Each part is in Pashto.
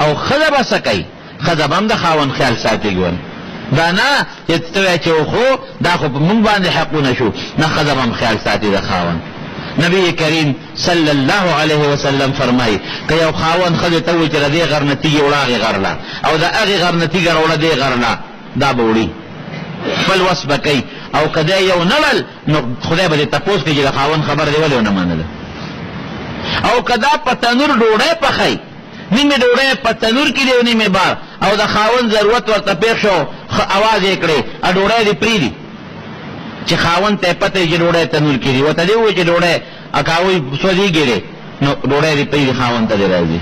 او ښځه به څه کوي؟ ښځه به هم د خاوند خیال ساتي ګور دا نه چې ته وایې چې خو دا خو په مونږ باندې حقونه شو نه ښځه به هم خیال ساتي د خاوند. نبی کریم صلی الله علیه وسلم فرمایي که یو خاوند ښځې ته وایي چې د دې غر نه تیږې وړه هغې غر له او د هغې غر نه تیږه راوړه دې غر له دا به وړي خپل وس به کوي او که دی یو نړل نو خدای به دې تپوس کوي چې د خاوند خبره دې ولې ونه منله. او که دا په تنور ډوډۍ پخوي نیمې ډوډۍ په تنور کې دی او نیمې بار او د خاوند ضرورت ورته پېښ شو اواز یې کړې ډوډۍ دې پرېږدي چې خاوند ته یې پته وي چې ډوډۍ تنور کې دي ورته دې ووایي چې ډوډۍ هغوی سوځېږي دی نو ډوډۍ دې پرېږدي خاوند ته دې راځي.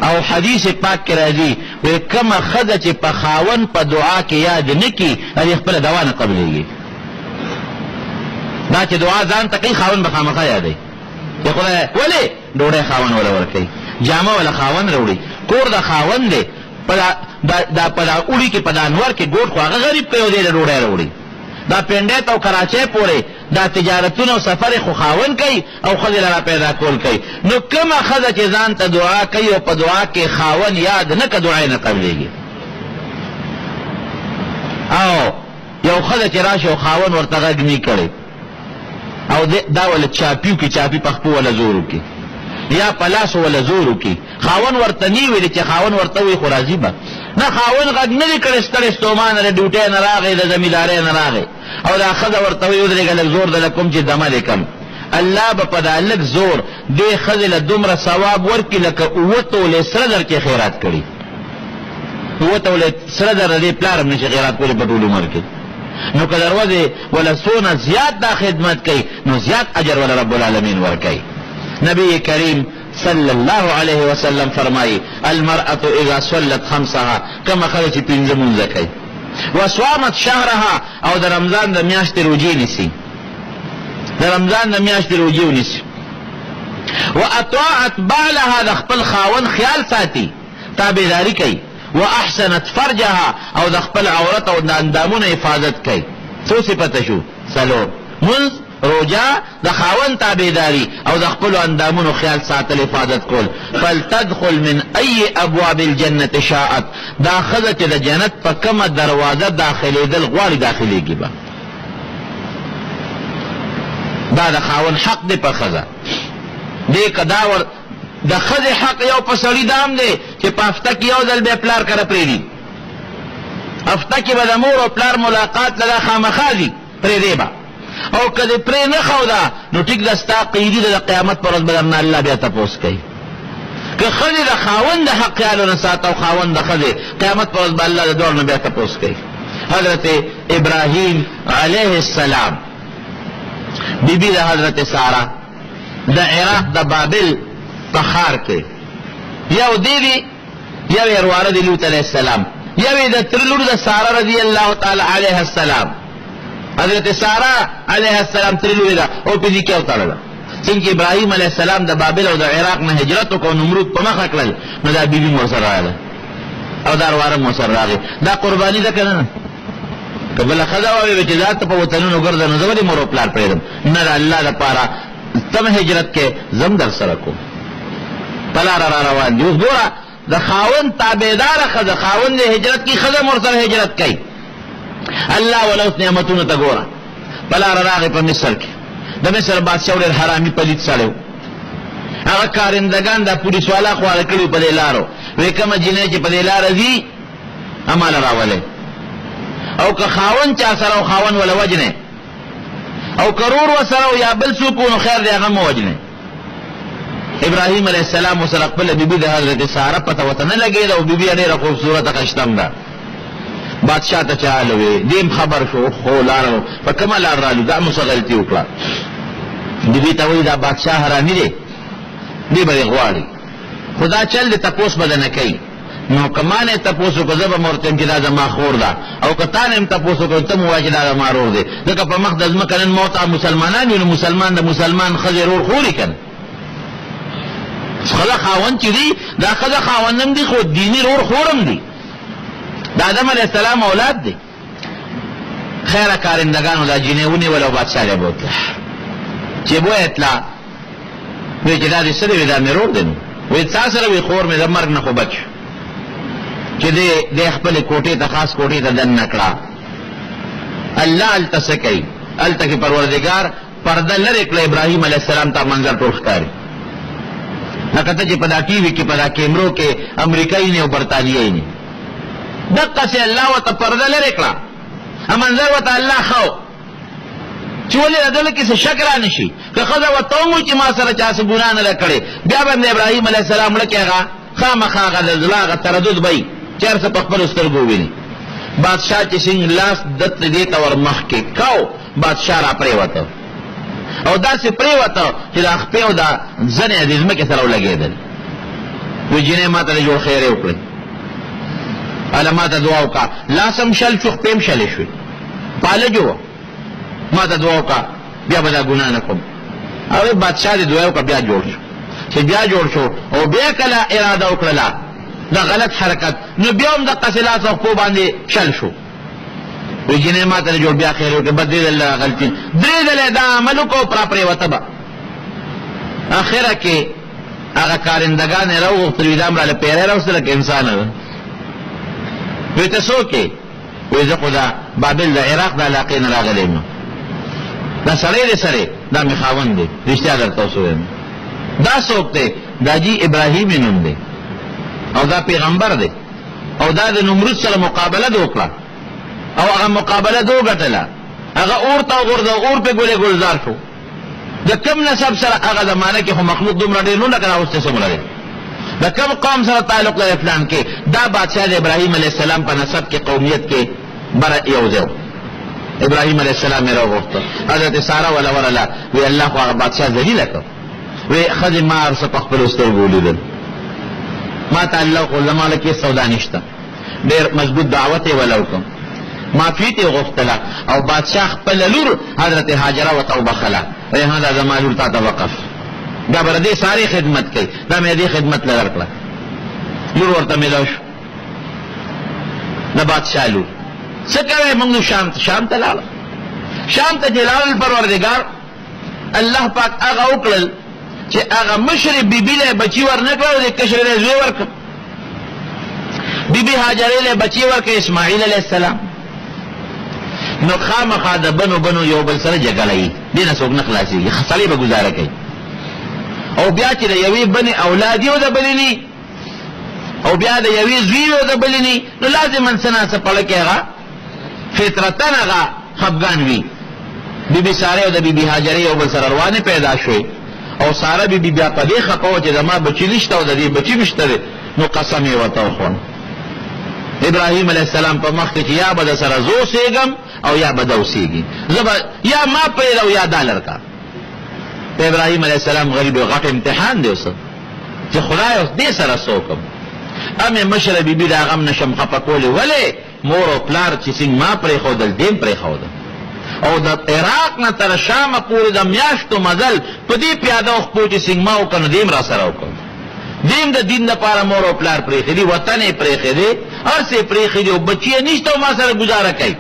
او حدیث پاک کې راځي وایي کومه ښځه چې په خاوند په دعا کې یاد نه کړي هغې خپله دوا نه قبلېږي. دا چې دعا ځان ته کوي خاوند به خامخا یادوي چې خدای ولې ډوډۍ خاوند وله ورکوي جامه وله خاوند راوړي کور د خاوند دی دا په دا اوړي کې په دا انور کې ګوټ خو هغه غریب کوي او دی د ډوډۍ راوړي دا پنډیت او کراچۍ پورې دا تجارتونه او سفر خو خاوند کوي او ښځې له را پیدا کول کوي. نو کومه ښځه چې ځان ته دعا کوي او په دعا کې خاوند یاد نه که دعا یې نه قبلېږي. او یو ښځه چې راشي او خاوند ورته غږ نه کړی او دا وله چاپیو کې چاپي په خپو وله زور وکړي یا په لاسو وله زور وکړي خاوند ورته نه ویلي چې خاوند ورته وایي خو راځي به نه خاوند غږ نه دی کړی ستړی ستومانه د ډیوټۍ نه راغی د زمیندارۍ نه راغی او دا ښځه ورته وایي ودرېږه لږ زور دله کوم چې دمه دې کم الله به په دا لږ زور دې ښځې له دومره ثواب ورکړي لکه 7 تولې سره در کې خیرات کړي 7 تولې سره در دې پلار هم نشي خیرات کولی په ټول عمر کې. نو که دروازې ولا څونه زیات دا خدمت کوي نو زیات اجر ولا رب العالمین ورکوي. نبی کریم صلی الله علیه وسلم فرمایي المرأة اذا صلت خمسها کما ښځه چې پنځه مونځه کوي وصامت شهرها او د رمضان د میاشتې روجې نیسي د رمضان د میاشتې روجې ونیسي واطاعت بعلها د خپل خاوند خیال ساتي تابعداري کوي واحسنت فرجها او د خپل عورت او د اندامونو حفاظت کوي. څو صفته شو؟ څلور منځ روجا د خاوند تابعداري او د خپل اندامونو خیال ساتل حفاظت کول. فلتدخل من ای ابواب الجنه شاءت دا ښځه چې د جنت په کومه دروازه داخلېدل غواړي داخلېږي به دا د خاوند حق دی په ښځه دې که دا د ښځې حق یو په سړي دام دی چې په هفته کې یو ځل بیا پلار کره پرېږدي هفته کې به د مور او پلار ملاقات له دا خامخا ځي پرېږدی به او که دې پرې نه ښوده نو ټیک ده ستا قیدي ده د قیامت پر ورځ به درنه الله بیا تپوس کوي. که ښځې د خاوند د حق خیال ونه ساته او خاوند د ښځې قیامت پر ورځ به الله د دواړو نه بیا تپوس کوي. حضرت ابراهیم علیه السلام بیبي د حضرت ساره د عراق د بابل په ښار کې یو دی دی یو یې ورواره د لوط علیه السلام یو یې د تره لور د ساره رضی الله تعالی علیه السلام حضرت ساره علیه السلام تره لور ده او په دې کې وتړله څنګه ابراهیم علیه السلام د بابل او د عراق نه هجرت وکړ نمرود په مخه کړل نو دا بیبي مو سره راغله او دا ورواره مو سره راغی دا قرباني ده که نه که بله ښځه ووایي چې دا ته په وطنونو ګرځه نو زه ولې مور او پلار پرېږدم نه د الله دپاره تم هجرت کې زم در سره کوم په لاره را روان دي. اوس ګوره د خاوند تابعداره ښځه خاوند د هجرت کې ښځه مور سره هجرت کوي الله ولا اوس نعمتونو ته ګوره په لاره راغی په مصر کې د مصر بادشاه ډېر حرامي پلید سړی و هغه کارندګان دا پولیس والا خواره کړي په دې لارو وایي کومه جینۍ چې په دې لاره ځي هماله راولئ او که خاوند چا سره او خاوند وله وجنې او کرور وسره یا بل څوک نو خیر دی هغه مو وجنې. ابراهیم علیه السلام ورسره خپله بیبي د حضرت ساره پته ورته نه لګېده او بیبي یې ډېره خوبصورته خشتم ده بادشاه ته چاله وې دیم خبر شو خو لاره په کومه لار رالو دا مو څه غلطي وکړه بیبي ته وایي دا بادشاه حرامي دی دی به دې غواړي خو دا چل دی تپوس به نه کوي نو که ما نه تپوس وکړه زه به مې ورته یم چې دا زما خور ده او که تا نه یم تپوس وکړه ته مو وایه چې دا زما رور دی ځکه په مخ د ځمکه نن موته مسلمانان وي نو مسلمان د مسلمان ښځې رور خوري که نه ښځه خاوند چې دی دا ښځه خاوند هم دی خو دیني رور خورم دی د آدم علیه السلام اولاد دی. خیره کارندګانو دا جینۍ ونیوله او بادشاه ته یې بوتله چې بویه تله وایي چې دا دې څه دی وایي دا مې رور دی نو وایي تا سره وایي خور مې د مرګ نه خو بچ چې د خپل کوټې ته خاص کوټې ته دن نکړه. الله هلته څه کوي؟ هلته کې پروردګار پرده لرې کړه ابراهیم علیه السلام ته منظر ټول ښکاري. لکه ته چې په دا ټي وي کې په دا کیمرو کې امریکایي نه او برطانیایي نه، دقسې الله ورته پرده لرې کړه، منظر ورته الله ښه چې ولې د دله کې څه شک را نه شي. که ښځه ورته ومو چې ما سره چا څه ګناه نه ده کړې، بیا به د ابراهیم علیه السلام مړه کې هغه خامخا هغه د زړه هغه تردد به وي چې هر څه په خپلو سترګو وویني. بادشاه چې څنګه لاس دت دې ته ور مخکې کو، بادشاه را پرېوته او داسې پرېوته چې د خپې او د زنې د ځمکې سره ولګېدل. وایي جینۍ ما ته د جوړ خیر یې وکړئ، هله ما ته دعا وکړه، لاسم شل شو خپې هم شلې شوې، پالجو ما ته دعا وکړه بیا به دا ګناه نه کوم. هغې بادشاه دې دعا وکړه بیا جوړ شو. چې بیا جوړ شو او بیا کله اراده وکړله دا غلط حرکت، نو بیا هم دقسې لاس او خپو باندې شل شو. وی جنې ما ته جوړ بیا خیر وکړه، بس دې ځله غلطي درې ځله دا عمل وکړو پرا پرېوته به. اخره کې هغه کارندګان یې راوغوښتل، وي دا مراله پیری راوستله که انسانه ده؟ وی ته څوک یې؟ وی زه خو دا بابل د عراق د علاقې نه راغلی یم. دا سړی دی سړی، دا مې خاوند دی، رښتیا درته اوس ووایم. دا څوک دی؟ دا جی ابراهیم یې نوم دی او دا پیغمبر دی او دا د نمرود سره مقابله دې وکړه او هغه مقابله دې وګټله، هغه اور ته وغورځه، اور پې ګلې ګلزار شو. د کم نسب سره هغه زمانه کې خو مخلوق دومره ډېر نو لکه اوس چې څومره دی، د کم قوم سره تعلق لري فلان کې. دا بادشاه د ابراهیم علیه السلام په نسب کې قومیت کې بره یو ځای و. ابراهیم علیه السلام یې راوغوښته، حضرت ساره وله ورله، وی الله خو هغه بادشاه ذلیله کړ. وی ښځې ما هر څه په خپلو سترګو ولیدل، ما ته الله خو زما له کې سودا نشته، ډېر مضبوط دعوت یې وله وکړم، معافیت یې غوښتله او بادشاه خپله لور حضرت هاجره ورته وبخله، وی ها دا زما لور تا ته وقف، دا به د دې سارې خدمت کوي، دا مې د دې خدمت له درکړه. لور ورته میلاو شو، د بادشاه لور. څه کوئ؟ موږ شام ته لاړل. شام ته چې لاړل پروردګار الله پاک هغه وکړل چې هغه مشرې بیبي له بچي ورنه کړه او د کشرې له زوی ورکړه. بیبي هاجرې له بچي ورکړه اسماعیل علیه السلام. نو خامخا د بنو یو بل سره جګړه یي، دې نه څوک نه خلاصېږي، سړی به ګزاره کوي. او بیا چې د یوې بنې اولاد یو د بلې ني او بیا د یوې زوی یو د بلې ني، نو لازما څه نه څه پړه کې هغه فطرتن هغه خفګان وي. بیبي سارې او د بیبي هاجرې یو بل سره روانې پیدا شوې او ساره بیبي بیا په دې خفه وه چې زما بچي نشته او د دې بچي نشته دی، نو قسم یې ورته وخوړ ابراهیم علیه السلام په مخ کې چې یا به د سره زه اوسېږم او یا به ده اوسېږي، زه به یا ما پرېږده او یا دا لرکه. د ابراهیم علیه السلام غریب غټ امتحان دی اوس چې خدای اوس دې سره څه وکړم. امې مشره بیبي د هغه هم نشم خفه کولی، ولې مور او پلار چې څنګه ما پرېښودل دې هم پرېښودل او د عراق نه تر شامه پورې د میاشتو مزل په دې پیاده وخپو چې څنګه ما وکړ نو دې هم را سره وکړ. دې هم د دین دپاره مور او پلار پرېښي دي، وطن یې پرېښی دی، هر څه یې پرېښي دي او بچي یې نشته او ما سره ګزاره کوي،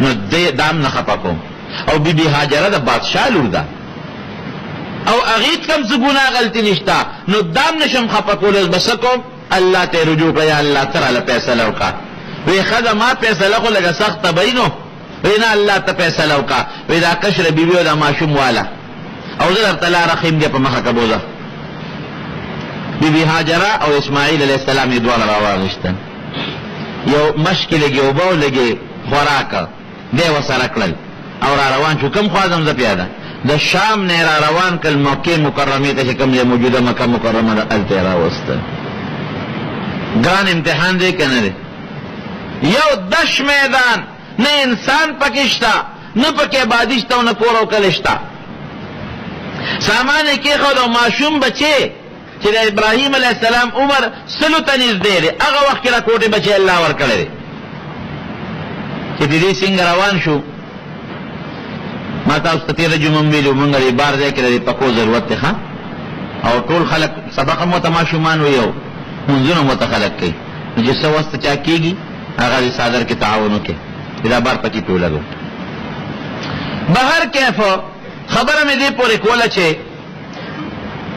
نو دا هم نه خفه کوم. او بیبي هاجره د بادشاه لور ده او هغې کم څه ګناه غلطي نشته، نو دا هم نشم خفه کولی، به څه کوم؟ الله ته یې رجوع کړه، یا الله ته راله فیصله وکړه. وی ښځه ما فیصله خو لږه سخته به وي نو، وی نه الله ته فیصله وکړه، وی دا کشره بیبي او دا ماشوم واله او زه درته لاره ښیم دی په مخه که بوځه. بیبي هاجره او اسماعیل علیه السلام یې دواړه راواغېشتل، یو مشکې لږې اوبه او لږې خوراک دی ورسره کړل او را روان شو. کوم خوا ځم زه پیاده؟ د شام نه را روان کړل مکې مکرمې ته چې کوم ځای موجوده مکه مکرمه ده هلته یې راوستل. ګران امتحان دی که نه دی؟ یو دش میدان، نه انسان پکې شته، نه پکې آبادي شته او نه کور او کلی شته. سامان یې کېښود او ماشوم بچې چې د ابراهیم علیه السلام عمر 100 ته نږدې دی، هغه وخت کې راکوټې بچې الله ورکړی دی. چې د دې څنګه روان شو، ما تاسو ته تېره جمعه هم ویلي مونږ د بار ځای کې د پکو ضرورت دی ښه، او ټول خلک سبق هم ورته ماشومان وي او منځونه هم ورته خلک کوي، نو چې څه وسته چا کېږي هغه د څادر کې تعاون وکړي، دا بار پکې پې ولګو. بهر کیف خبره مې دې پورې کوله چې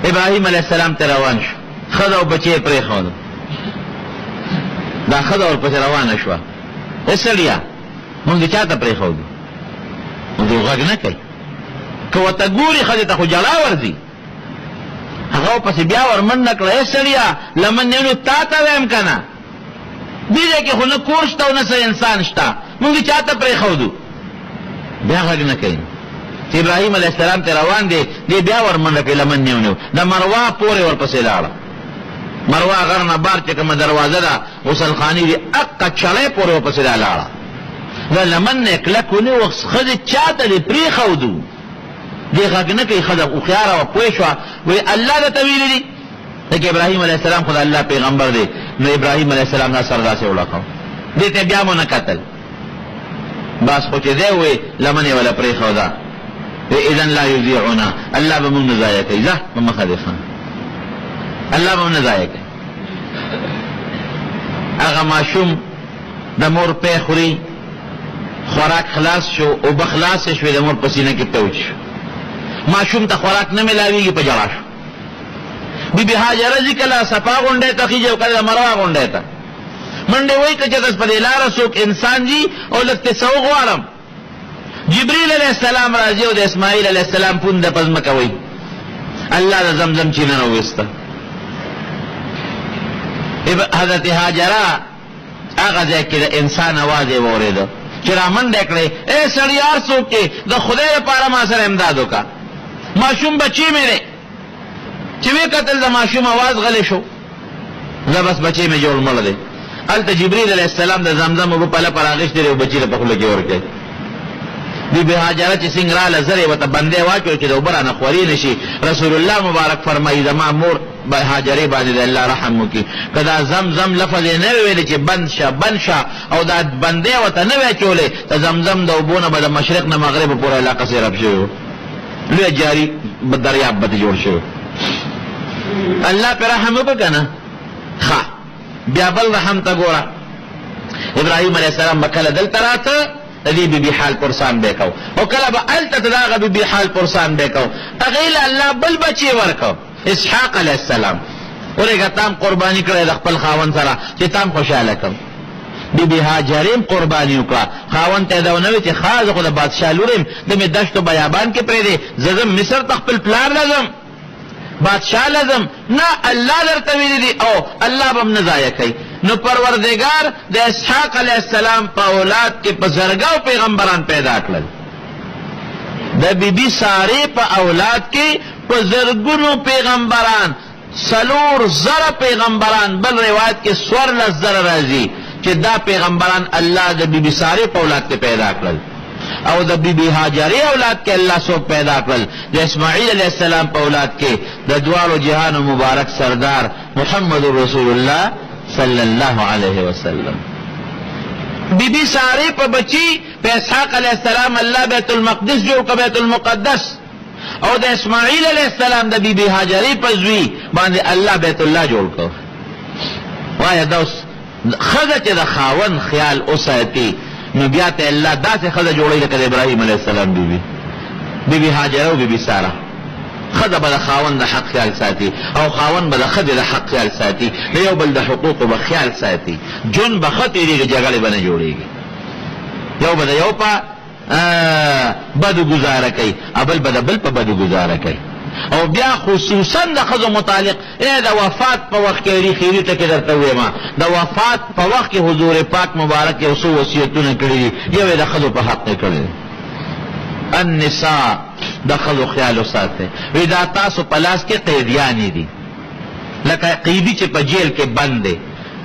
ابراهیم علیه السلام ته روان شو، ښځه او بچی یې پرېښودل. دا ښځه ورپسې روانه شوه. ای سړیه مونږ چا ته پرېښودو؟ نو غږ نه کوي. که ورته ګوري ښځې ته خو جلا ورځي. هغه ورپسې بیا ورمنډه کړه. ای سړیه لمن یې نو تا ته ویم که نه؟ دې ځای کې خو نه کور شته او نه څه انسان شته، مونږ چا ته پرېښودو؟ بیا غږ نه کوي. چې ابراهیم علیه السلام ته روان دی، دی بیا ورمنډه کوي، لمن یې ونیو. د مروه پورې ورپسې لاړه. مروه غر نه بار چې کومه دروازه ده غسلخانې دي، اقه چړی پورې ورپسې دا لاړه. دا لمن نه کلک ونیو، ښځې چا ته دې پرېښودو؟ دې غږ نه کوي. ښځه هوښیاره وه، پوه شوه، وایي الله درته ویلي دي. لکه ابراهیم علیه السلام خو د الله پیغمبر دی. نو ابراهیم علیه السلام دا سر داسې وړکاو، دې ته بیا مو نه کتل. بس خو چې دی وایي لمن یې وله پرېښوده. اذن لا یضیعنا، الله به مونږ نه ضایع کوي. ځه په مخه دې ښه، الله به مونږ نه ضایع کوي. هغه ماشوم د مور پی خوري، خوراک خلاص شو، اوبه خلاصې شوې، د مور په سینه کې توج شو. ماشوم ته خوراک نه میلاویږي، په ژړا شو. بی بی هاجره ځي کله صفا غونډۍ ته خېږي او کله د مروه غونډۍ ته منډې وایي که چېرته په دې لاره څوک انسان ځي او لږ تېسه وغواړم، جبریل علیه السلام راځي او د اسماعیل علیه السلام پونده په ځمکه وایي، الله د زمزم چینه راوویسته. حضرت هاجره هغه ځای کې د انسان اواز یې واورېده چې را منډه کړې. ای سړي هر څوک چې د خدای لپاره ما سره امداد وکړه، ماشوم بچی مې دی. چې وی قتل د ماشوم اواز غلی شو، زه بس بچی مې جوړ مړ دی. هلته جبریل علیه السلام د زمزم اوبه پله پر اخېستې دی او بچي له په خوله کې ورکوي. بی بی هاجره چې څنګه راله زر یې ورته بندی واچوي چې د اوبه رانه خوري نه شي. رسول الله مبارک فرمایي زما مور هاجرې باندې د الله رحم وکړي، که دا زمزم لفظ یې نه وی ویلی چې بند شه بند شه او دا بندی ورته نه وی اچولی، د زمزم د اوبو نه به د مشرق نه مغرب پورې علاقه سیراب شوی و، لوی جاري دریاب به ته جوړ شوی. الله پہ رحم وکړه که نه؟ ښه بیا بل رحم ته ګوره. ابراهیم علیه السلام به کله دلته راته د دې بیبي حال پرسان به کو، او کله به هلته د هغه بیبي حال پرسان به کو. هغې له الله بل بچی ورکو، اسحاق علیه السلام. ورېږه تام قرباني کړی د خپل خاوند سره چې تام خوشحاله کړم. بیبي هاجرې هم قرباني وکړه. خاوند ته یې دا ونه وی چې ښه زه خو د بادشاه لور یم، د مې دشتو بیابان کې پرېږدې، زه ځم مصر ته خپل پلار لازم بادشاہ لازم. نه الله درته ویلي دي او الله به هم نه ضایع کوي. نو پروردگار د اسحاق علیه السلام په اولاد کې په زرګاو پیغمبران پیدا کړل، د بیبي سارې په اولاد کې په زرګونو پیغمبران، 4,000 پیغمبران. بل روایت کې 14,000 راځي چې دا پیغمبران الله د بیبي سارې په اولاد کې پیدا کړل. او د بیبي هاجرې اولاد کې الله څوک پیدا کړل؟ د اسماعیل علیه السلام په اولاد کې د دواړو جهانو مبارک سردار محمد رسول الله صلی الله علیه وسلم. بیبي سارې په بچی په اسحاق علیه السلام الله بیت المقدس جوړ کړ، بیت المقدس. او د اسماعیل علیه السلام د بیبي هاجرې په زوی باندې الله بیت الله جوړ کړ. وایه دا اوس ښځه چې د خاوند خیال وساتي نو بیا ته الله داسې ښځه جوړوي لکه د ابراهیم علیه السلام بیبي هاجره او بیبي ساره. ښځه به د خاوند د حق خیال ساتي او خاوند به د ښځې د حق خیال ساتي، د یو بل د حقوقو به خیال ساتي. جون به ښه تېرېږي، جګړې به نه جوړېږي. یو به د یو په بدو ګزاره کوي، بل به د بل په بدو ګزاره کوي. او بیا خصوصا د ښځو متعلق د وفات په وخت کې خیري ټکې درته ووایم، د وفات په وخت کې حضور پاک مبارک یو څو وصیتونه کړي دي. یو یې د ښځو په حق کې کړی دی، النساء، د ښځو خیال وساتئ. وی دا تاسو په لاس کې قیدیانې دي، لکه قیدي چې په جیل کې بند دی.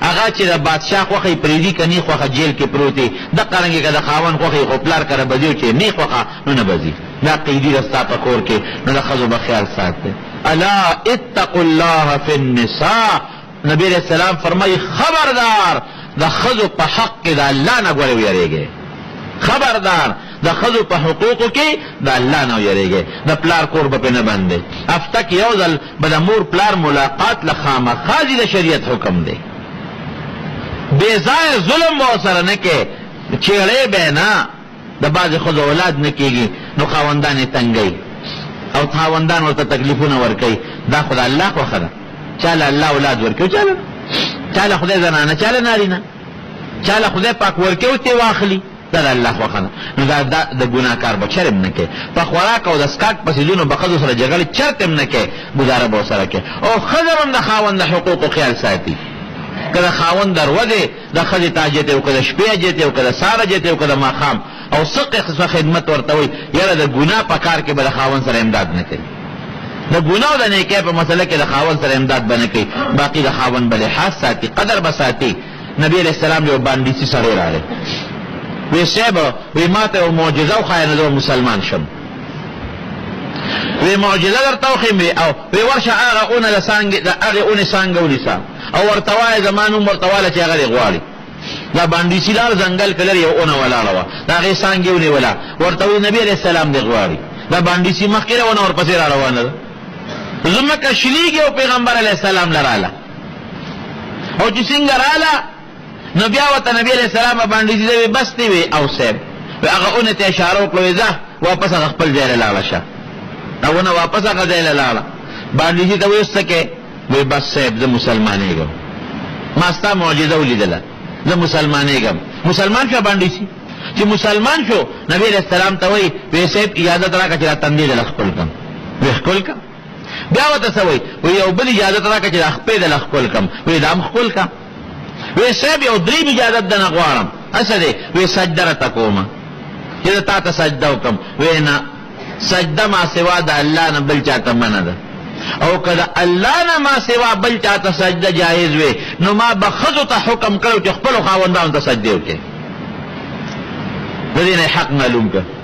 هغه چې د بادشاه خوښه یې پرېږدي که نې خوښه جیل کې پروت دی، دقه رنګې که د خاوند خوښه یې خو پلار کره به ځي او چې نې خوښه نو نه به ځي. دا قیدي ده ستا په کور کې، نو د ښځو به خیال ساتئ. الا اتقوا الله فی النساء، نبی علیہ السلام فرمایي خبردار د ښځو په حق کې د الله نه ګورې ویرېږئ. خبردار د ښځو په حقوقو کې د الله نه ویرېږئ. د پلار کور به پرې نه بند دی. هفته کې یو ځل به د مور پلار ملاقات له خامخا د شریعت حکم دی. بې ځایه ظلم به ورسره نه کې، چېړې به نه، د بعضې ښځو اولاد نه کېږي نو خاوندان یې تنګوي او خاوندان ورته تکلیفونه ورکوي. دا خو د الله خوښه ده، چا له الله اولاد ورکوي، چا چاله خدای زنانه چاله نارینه چاله خدای پاک ورکه او تی واخلي دا د الله خوښه نو دا د ګناهکار به چرم نه کوي په خوراک او د سکاک په څیزونو به ښځو سره جګړې چرته هم نه کوي ګزاره به ورسره کوي او ښځه هم د خاوند د حقوقو خیال ساتي که د خاوند درو دی د ښځې تاجت او که د شپې اجت او که د سهار اجت او که د ماښام او څه قسمه خدمت ورته وي یاره د ګناه په کار کې به د خاوند سره امداد نه کوي د ګناه او د نیکۍ په مسله کې د خاوند سره امداد به نه کوي باقي د خاوند به لحاظ ساتي قدر به ساتي نبی علیہ السلام یو باندیسي سړی راغی وی صاحب وی ما ته یو معجزه وښایه نو زه مسلمان شم وی معجزه درته وښیم او وی ورشه هغه اونه د هغې اونې څانګه ونیسه او ورته وایه زما نوم ورته واله چې هغه دې غواړي دا باندیسي لار ځنګل کې لري یو اونه ولاړه وه د هغې څانګې ونیوله ورته وی نبي علیه السلام دې غواړي دا باندیسي مخکې روانه ورپسې را روانه ده ځمکه شلیږي او پیغمبر علیه السلام له راله او چې څنګه راله نو بیا ورته نبي علیه السلام باندیسي دی بس دی وی او صاحب هغه اونې ته اشاره وکړه ځه واپس هغه خپل ځای له لاړه شه اونه واپس هغه ځای له لاړه باندیسي ته وی څه کې وی بس صاحب زه مسلمانېږم ما ستا معجزه ولیدله زه مسلمانېږم مسلمان شو باندیسي چې مسلمان شو نبی علیه السلام ته وی وی صاحب اجازت راکړه چې دا تندی دله ښکل کړم وی ښکل کړه بیا ورته څه وی وی یو بل اجازت راکړه چې دا خپې دله ښکل کړم وی دا هم ښکل کړه وی صاحب یو دریم اجازت دنه غواړم اڅه دی وی سجده راته کومه چې زه تا ته سجده وکړم وی نه سجده ما سوا د الله نه بل چاته منع ده او که د الله نه ما سوا بل چاته سجده جایز وي نو ما به ښځو ته حکم کړی چې خپلو خاوندانو ته سجدې وکړي د دې نه حق معلوم کړه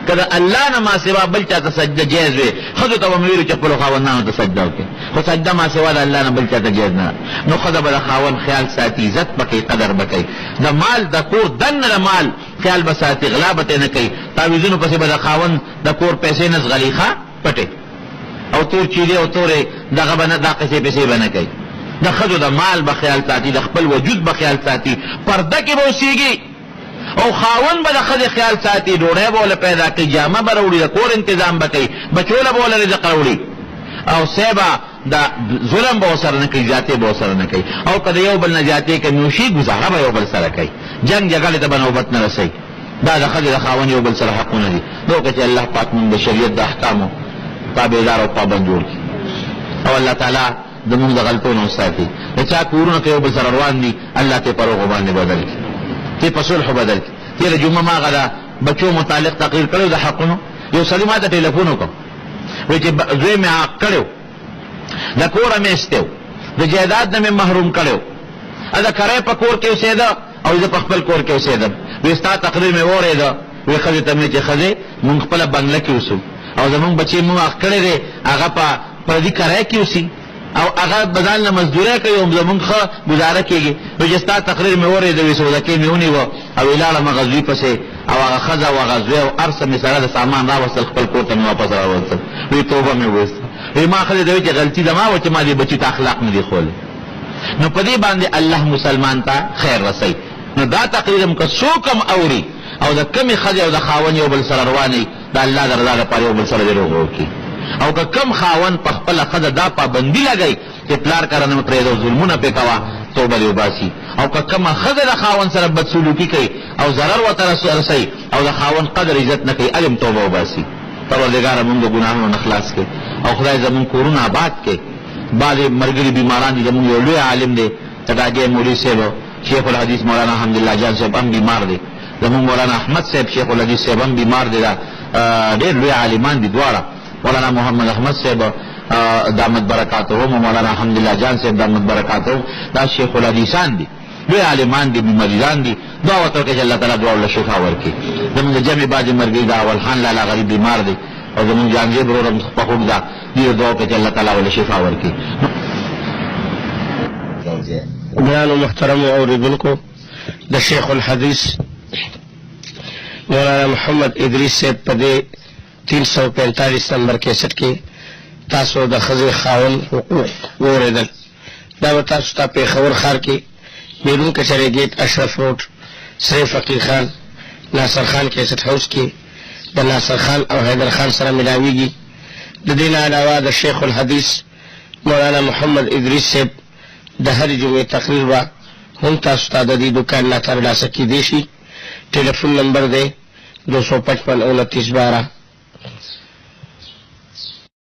که د الله نه ما سوا بل چاته سجده جایز وي ښځو ته به مې ویلو چې خپلو خاوندانو ته سجده وکړي خو سجده ما سوا د الله نه بل چاته جایز نه نو ښځه به د خاوند خیال ساتي عزت به کوي قدر به کوي د مال د کور دننه د مال خیال به ساتي غلا به ترې نه کوي تعویذونو پسې به د خاوند د کور پیسې نه ځغلي ښه پټې او تور چیرې او تورې دغه به نه دا قصې پیسې به نه کوي د ښځو د مال به خیال ساتي د خپل وجود به خیال ساتي پرده کې به اوسېږي او خاوند به د ښځې خیال ساتي ډوډۍ به وله پیدا کوي جامه به راوړي د کور انتظام به کوي بچوله به وله رزق راوړي او سیبه د ظلم به ورسره نه کوي زیاتې به ورسره نه کوي او که د یو بل نه زیاتې کمې وشي ګزاره به یو بل سره کوي جنګ جګړې ته به نوبت نه رسوي دا د ښځې د خاوند یو بل سره حقونه دي دوکه چې الله پاک موږ د شریعت د احکامو تابعدار او پابند جوړ کړي او الله تعالی زموږ د غلطو نه وساتي د چا کورونه که یو بل سره روان دي الله ته په روغو باندې بدل کړي ته په صلح بدل کړي تېره جمعه ما هغه د بچو متعلق تقریر کړی د حقونو یو سړي ما ته ټلیفون وکړ وایي چې زوی مې حق کړی و د کوره مې ایستی و د جایداد نه مې محروم کړی و د کرۍ په کور کې اوسېده او زه په خپل کور کې اوسېدم وایي ستا تقریر مې واورېده وایي ښځې ته مې چې ښځې مونږ خپله بنګله کې اوسو او زمونږ بچې مونږ حق کړی دی هغه په پردي کرای کې اوسي او هغه به ځان له مزدورۍ کوي او زمونږ ښه ګزاره کېږي نو چې ستا تقریر مې واورېده وایي سودکۍ مې ونیوه او ویې لاړم هغه زوی پسې او هغه ښځه او هغه زوی او هر څه مې سره د سامان راوستل خپل کور ته مې واپس راوستل وایي توبه مې وویسته وایي ما ښځې ته وایي چې غلطي د ما وه چې ما دې بچي ته اخلاق نه دي ښولی نو په دې باندې الله مسلمان ته خیر رسوي نو دا تقریر هم که څوک هم اوري او د کمې ښځې او د خاوند یو بل سره روانوي د الله د رضا لپاره یو بل سره دې روغ وکړي او که کم خاوند په خپله ښځه دا پابندي لګوي چې پلار کره نه مې پرېږده ظلمونه پرې کوه توبه دې وباسي او که کمه ښځه د خاوند سره بدسلوکي کوي او ضرر ورته رسوي او د خاوند قدر عزت نه کوي هلې هم توبه وباسي پروردګاره مونږ د ګناهونو نه خلاص کړي او خدای زمونږ کورونه آباد کړي بعضې ملګري بیماران دي زمونږ یو لوی عالم دی تداجی مولوي صاحب شیخ الحدیث مولانا حمدالله جان صاحب هم بیمار دی زمونږ مولانا احمد صاحب شیخ الحدیث صاحب هم بیمار دی دا ډېر لوی عالمان دي دواړه مولانا محمد احمد صاحب دامت برکاتهم مولانا حمدالله جان صاحب دامت برکاتهم دا شیخ الحدیثان دي لوی عالمان دي مریضان دي دعا ورته وکړئ چې الله تعالی دواړو له شفا ورکړي زمونږ د جمع بعضې مرګري دا اولخان لالا غریب بیمار دی او زمونږ جانګیر ورور هم په خوب ده دې دعا وکړئ چې الله تعالی له شفا ورکړي بیانو محترم اوریدونکو د شیخ الحدیث مولانا محمد ادریس صاحب په دې 345 نمبر کیسټ کې تاسو د ښځې خاوند حقوق واورېدل دا به تاسو ته پېښور ښار کې بیرون کچرې ګیټ اشرف روډ سرې فقیر خان ناصر خان کیسټ هاوس کې د ناصر خان او حیدر خان سره ملاویږي د دې نه علاوه د شیخ الحدیث مولانا محمد ادریس صاحب د هرې جمعې تقریر به هم تاسو ته د دې دکان نه ترلاسه کیدی شي. ټلیفون نمبر دی 255 29 12